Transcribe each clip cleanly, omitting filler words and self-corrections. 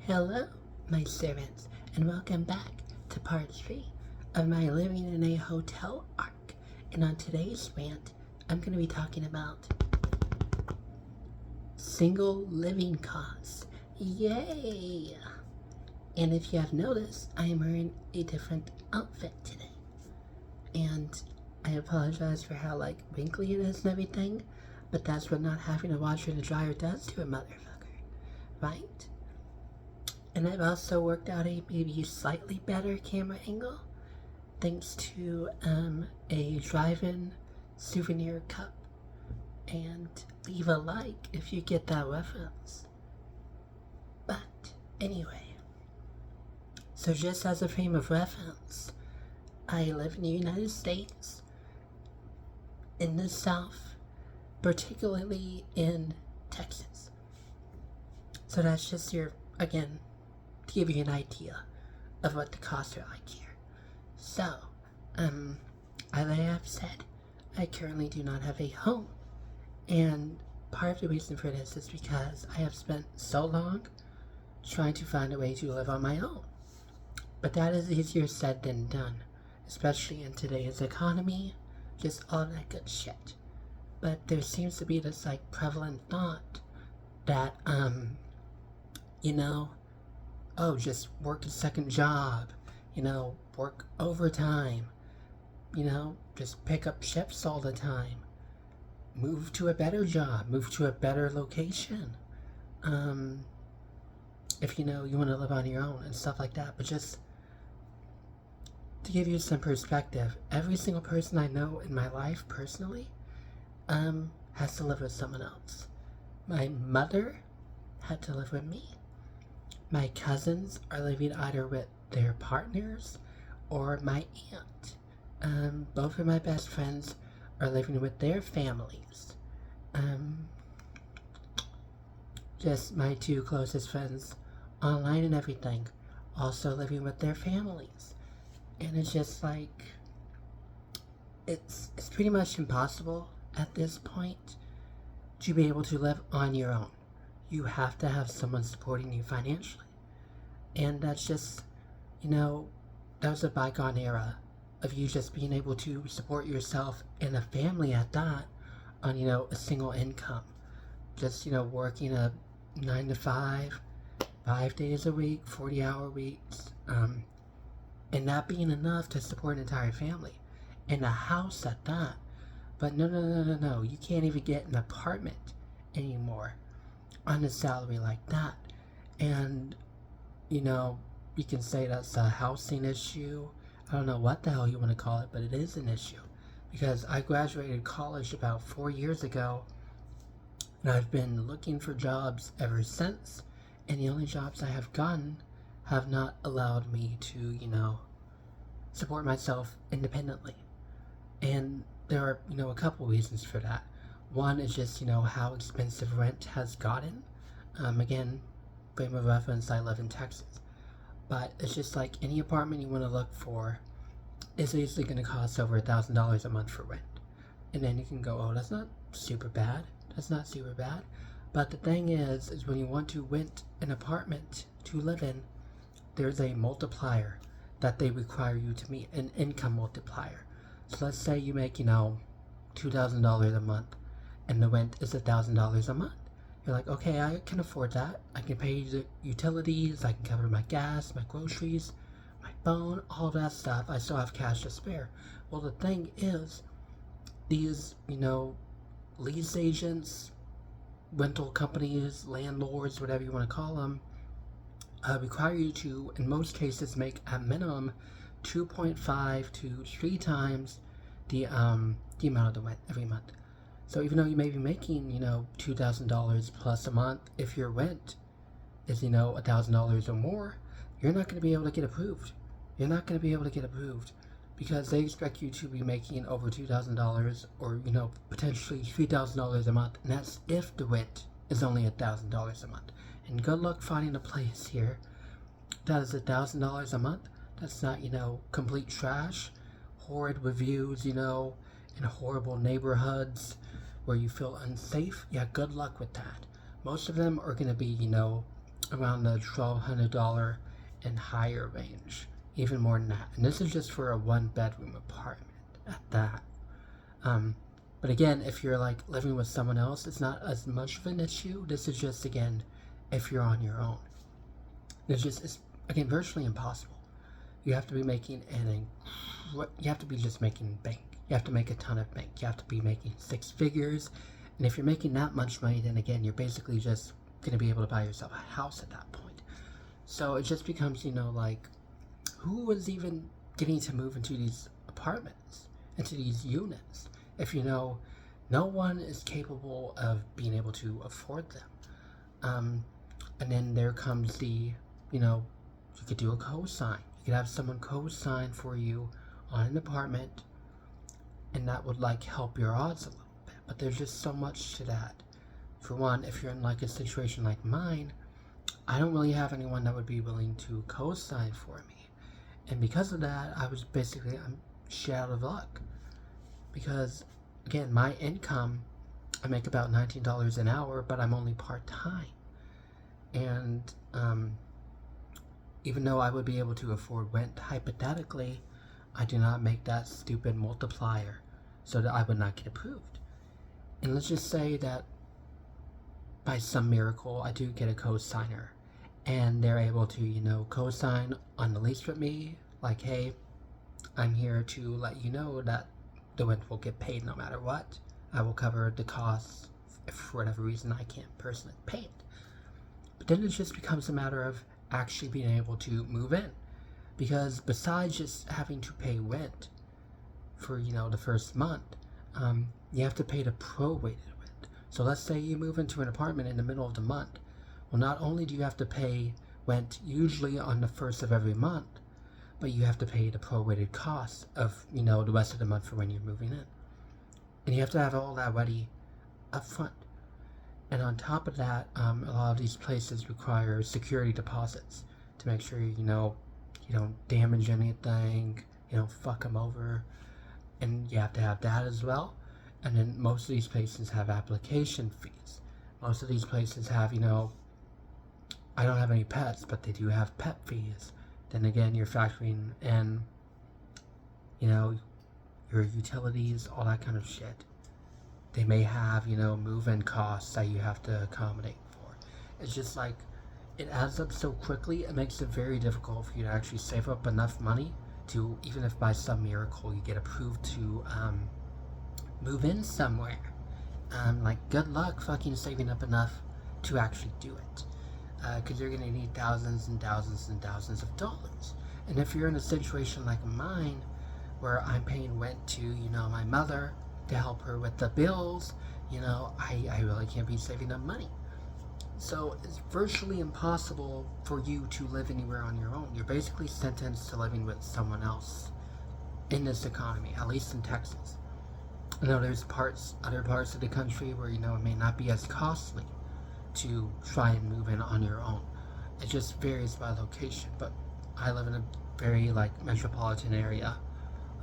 Hello, my servants, and welcome back to part 3 of my living in a hotel arc. And on today's rant, I'm going to be talking about single living costs. Yay! And if you have noticed, I am wearing a different outfit today. And I apologize for how wrinkly it is and everything, but that's what not having a washer and a dryer does to a motherfucker, right? And I've also worked out a maybe slightly better camera angle thanks to a drive-in souvenir cup. And leave a like if you get that reference. But anyway, so just as a frame of reference, I live in the United States, in the South, particularly in Texas. So that's just again, to give you an idea of what the costs are like here. So, as I have said, I currently do not have a home. And part of the reason for this is because I have spent so long trying to find a way to live on my own. But that is easier said than done, especially in today's economy, just all that good shit. But there seems to be this prevalent thought that, just work a second job, work overtime, just pick up shifts all the time, move to a better job, move to a better location, if you want to live on your own and stuff like that. But just to give you some perspective, every single person I know in my life personally has to live with someone else. My mother had to live with me. My cousins are living either with their partners or my aunt. Both of my best friends are living with their families. Just my two closest friends online and everything, also living with their families. And it's just it's pretty much impossible at this point to be able to live on your own. You have to have someone supporting you financially. And that's just, that was a bygone era of you just being able to support yourself and a family at that on, a single income. Just, working a 9 to 5, 5 days a week, 40-hour weeks, and not being enough to support an entire family. And a house at that. But no. You can't even get an apartment anymore on a salary like that. And, you can say that's a housing issue. I don't know what the hell you want to call it, but it is an issue. Because I graduated college about 4 years ago, and I've been looking for jobs ever since. And the only jobs I have gotten have not allowed me to, support myself independently. And there are, a couple reasons for that. One is just, how expensive rent has gotten. Again, frame of reference, I live in Texas. But it's just any apartment you want to look for is easily going to cost over $1,000 a month for rent. And then you can go, oh, that's not super bad. That's not super bad. But the thing is when you want to rent an apartment to live in, there's a multiplier that they require you to meet, an income multiplier. So let's say you make, $2,000 a month, and the rent is $1,000 a month. You're like, okay, I can afford that. I can pay the utilities, I can cover my gas, my groceries, my phone, all that stuff. I still have cash to spare. Well, the thing is, these, lease agents, rental companies, landlords, whatever you want to call them, require you to, in most cases, make at minimum 2.5 to 3 times the amount of the rent every month. So even though you may be making, $2,000 plus a month, if your rent is, $1,000 or more, you're not going to be able to get approved. You're not going to be able to get approved because they expect you to be making over $2,000 or, potentially $3,000 a month. And that's if the rent is only $1,000 a month. And good luck finding a place here that is $1,000 a month. That's not, complete trash, horrid reviews, in horrible neighborhoods where you feel unsafe. Yeah, good luck with that. Most of them are going to be, around the $1,200 and higher range, even more than that. And this is just for a one-bedroom apartment at that. Um, but again, if you're like living with someone else, it's not as much of an issue. This is just, again, if you're on your own. It's again virtually impossible. You have to be making you have to be just making bank. You have to make a ton of bank. You have to be making six figures. And if you're making that much money, then again, you're basically just going to be able to buy yourself a house at that point. So it just becomes, like, who is even getting to move into these apartments, into these units, if no one is capable of being able to afford them. And then there comes you could do a co-sign. You could have someone co-sign for you on an apartment, and that would help your odds a little bit. But there's just so much to that. For one, if you're in a situation like mine, I don't really have anyone that would be willing to co-sign for me. And because of that, I'm shit out of luck. Because, again, my income, I make about $19 an hour, but I'm only part-time. And even though I would be able to afford rent, hypothetically, I do not make that stupid multiplier so that I would not get approved. And let's just say that by some miracle, I do get a co-signer, and they're able to, co-sign on the lease with me, like, hey, I'm here to let you know that the rent will get paid no matter what. I will cover the costs if for whatever reason I can't personally pay it. But then it just becomes a matter of actually being able to move in. Because besides just having to pay rent for, the first month, you have to pay the prorated rent. So let's say you move into an apartment in the middle of the month. Well, not only do you have to pay rent usually on the first of every month, but you have to pay the prorated costs of, the rest of the month for when you're moving in. And you have to have all that ready up front. And on top of that, a lot of these places require security deposits to make sure, you don't damage anything, you don't fuck them over. And you have to have that as well. And then most of these places have application fees. Most of these places have, I don't have any pets, but they do have pet fees. Then again, you're factoring in, your utilities, all that kind of shit. They may have, move-in costs that you have to accommodate for. It's just it adds up so quickly, it makes it very difficult for you to actually save up enough money to, even if by some miracle you get approved to move in somewhere. Good luck fucking saving up enough to actually do it. Because you're going to need thousands and thousands and thousands of dollars. And if you're in a situation like mine, where I'm paying rent to, my mother to help her with the bills, I really can't be saving up money. So it's virtually impossible for you to live anywhere on your own. You're basically sentenced to living with someone else in this economy, at least in Texas. I know there's other parts of the country where, it may not be as costly to try and move in on your own. It just varies by location, but I live in a very metropolitan area,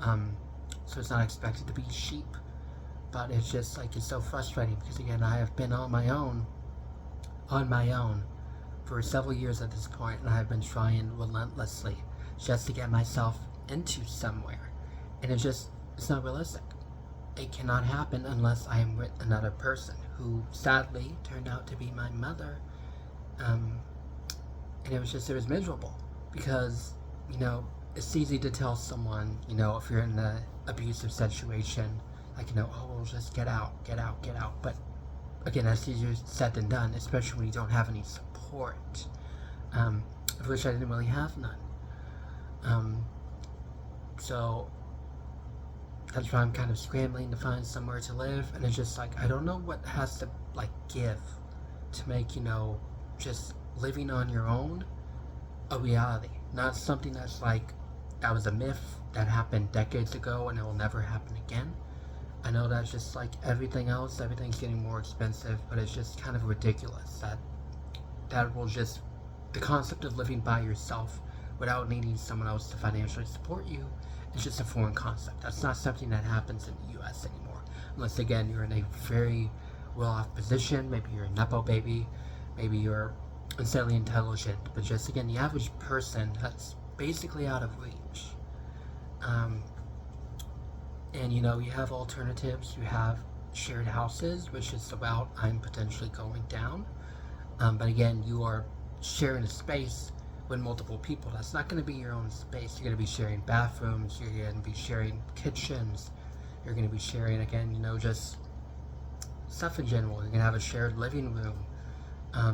so it's not expected to be cheap. But it's just it's so frustrating because again, I have been on my own for several years at this point, and I've been trying relentlessly just to get myself into somewhere, and it's not realistic. It cannot happen unless I am with another person who sadly turned out to be my mother. And it was miserable because, it's easy to tell someone, if you're in an abusive situation, oh, well, just get out. But again, that's easier said than done, especially when you don't have any support, of which I didn't really have none. So that's why I'm kind of scrambling to find somewhere to live, and it's just I don't know what has to give to make just living on your own a reality, not something that's that was a myth that happened decades ago and it will never happen again. I know that's just everything else, everything's getting more expensive, but it's just kind of ridiculous that will just, the concept of living by yourself without needing someone else to financially support you, it's just a foreign concept. That's not something that happens in the US anymore. Unless, again, you're in a very well-off position. Maybe you're a Nepo baby. Maybe you're insanely intelligent, but just again, the average person that's basically out of reach. Um, and you have alternatives. You have shared houses, which is the route I'm potentially going down. But again, you are sharing a space with multiple people. That's not going to be your own space. You're going to be sharing bathrooms. You're going to be sharing kitchens. You're going to be sharing, again, just stuff in general. You're going to have a shared living room.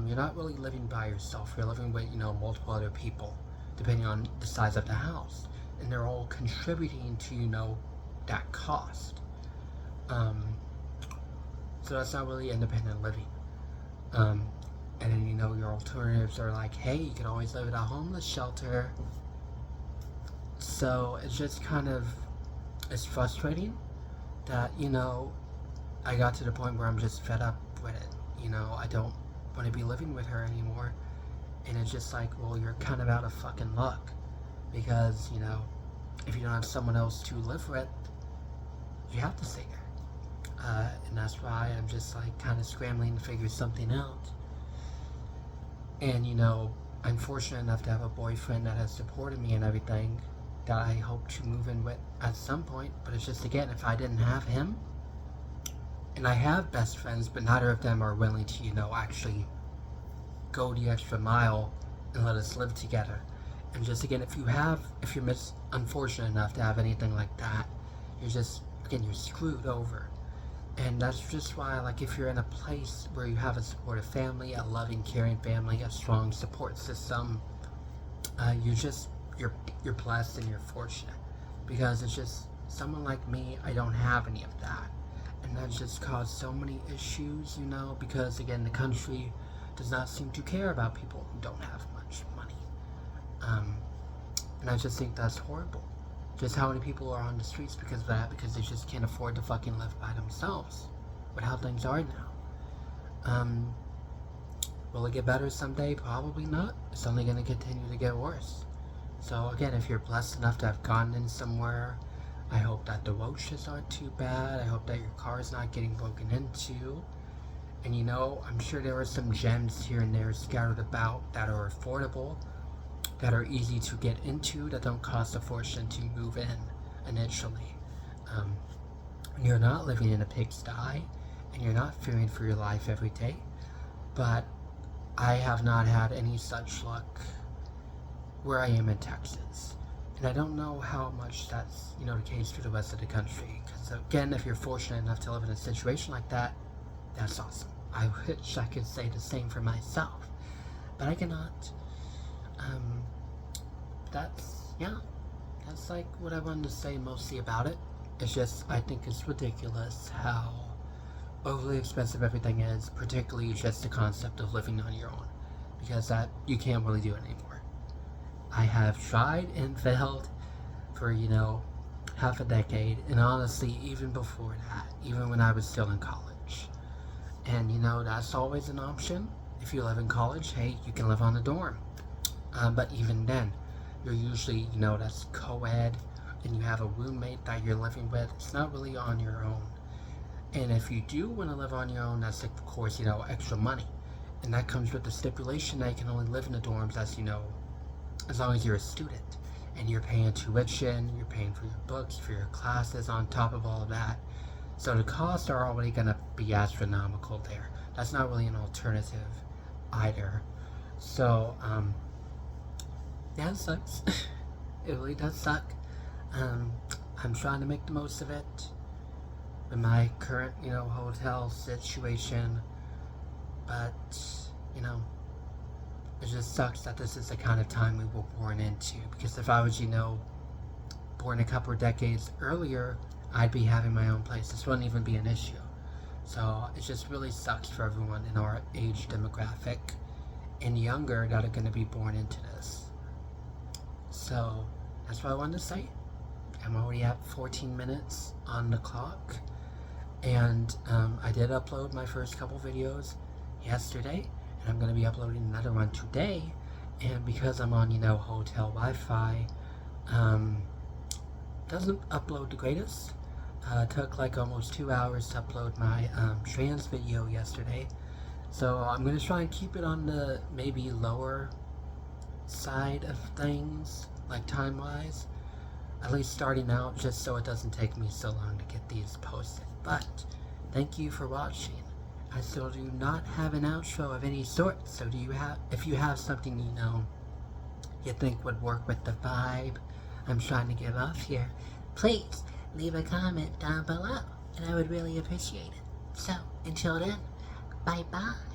You're not really living by yourself. You're living with, multiple other people, depending on the size of the house. And they're all contributing to, that cost. So that's not really independent living. And then, your alternatives are like, hey, you can always live at a homeless shelter. So it's just it's frustrating that, I got to the point where I'm just fed up with it. I don't want to be living with her anymore. And it's just like, well, you're kind of out of fucking luck. Because, if you don't have someone else to live with, you have to stay there. And that's why I'm just like kind of scrambling to figure something out. And I'm fortunate enough to have a boyfriend that has supported me and everything that I hope to move in with at some point. But it's just, again, if I didn't have him, and I have best friends, but neither of them are willing to, actually go the extra mile and let us live together. And just, again, if you're unfortunate enough to have anything like that, you're screwed over. And that's just why, like, if you're in a place where you have a supportive family, a loving, caring family, a strong support system, you're blessed and you're fortunate. Because it's just, someone like me, I don't have any of that. And that's just caused so many issues, because, again, the country does not seem to care about people who don't have much money. And I just think that's horrible. Just how many people are on the streets because of that, because they just can't afford to fucking live by themselves with how things are now. Will it get better someday? Probably not. It's only going to continue to get worse. So again, if you're blessed enough to have gotten in somewhere, I hope that the roaches aren't too bad. I hope that your car's not getting broken into. And I'm sure there are some gems here and there scattered about that are affordable, that are easy to get into, that don't cost a fortune to move in initially. You're not living in a pigsty, and you're not fearing for your life every day. But I have not had any such luck where I am in Texas. And I don't know how much that's, the case for the rest of the country. Because again, if you're fortunate enough to live in a situation like that, that's awesome. I wish I could say the same for myself. But I cannot. That's like what I wanted to say mostly about it. It's just, I think it's ridiculous how overly expensive everything is, particularly just the concept of living on your own, because that you can't really do it anymore. I have tried and failed for, half a decade, and honestly, even before that, even when I was still in college. And, that's always an option. If you live in college, hey, you can live on a dorm. But even then, you're usually, that's co-ed, and you have a roommate that you're living with. It's not really on your own. And if you do want to live on your own, that's, of course, extra money. And that comes with the stipulation that you can only live in the dorms as long as you're a student. And you're paying tuition, you're paying for your books, for your classes, on top of all of that. So the costs are already going to be astronomical there. That's not really an alternative either. So, yeah, it sucks. It really does suck. I'm trying to make the most of it in my current, hotel situation. But, it just sucks that this is the kind of time we were born into. Because if I was, born a couple of decades earlier, I'd be having my own place. This wouldn't even be an issue. So it just really sucks for everyone in our age demographic and younger that are going to be born into this. So that's what I wanted to say. I'm already at 14 minutes on the clock. And I did upload my first couple videos yesterday. And I'm going to be uploading another one today. And because I'm on, hotel Wi-Fi, doesn't upload the greatest. Took like almost 2 hours to upload my trans video yesterday. So I'm going to try and keep it on the maybe lower side of things, like time-wise. At least starting out, just so it doesn't take me so long to get these posted. But thank you for watching. I still do not have an outro of any sort, so do you have, if you have something you think would work with the vibe I'm trying to give off here, please leave a comment down below, and I would really appreciate it. So, until then, bye-bye.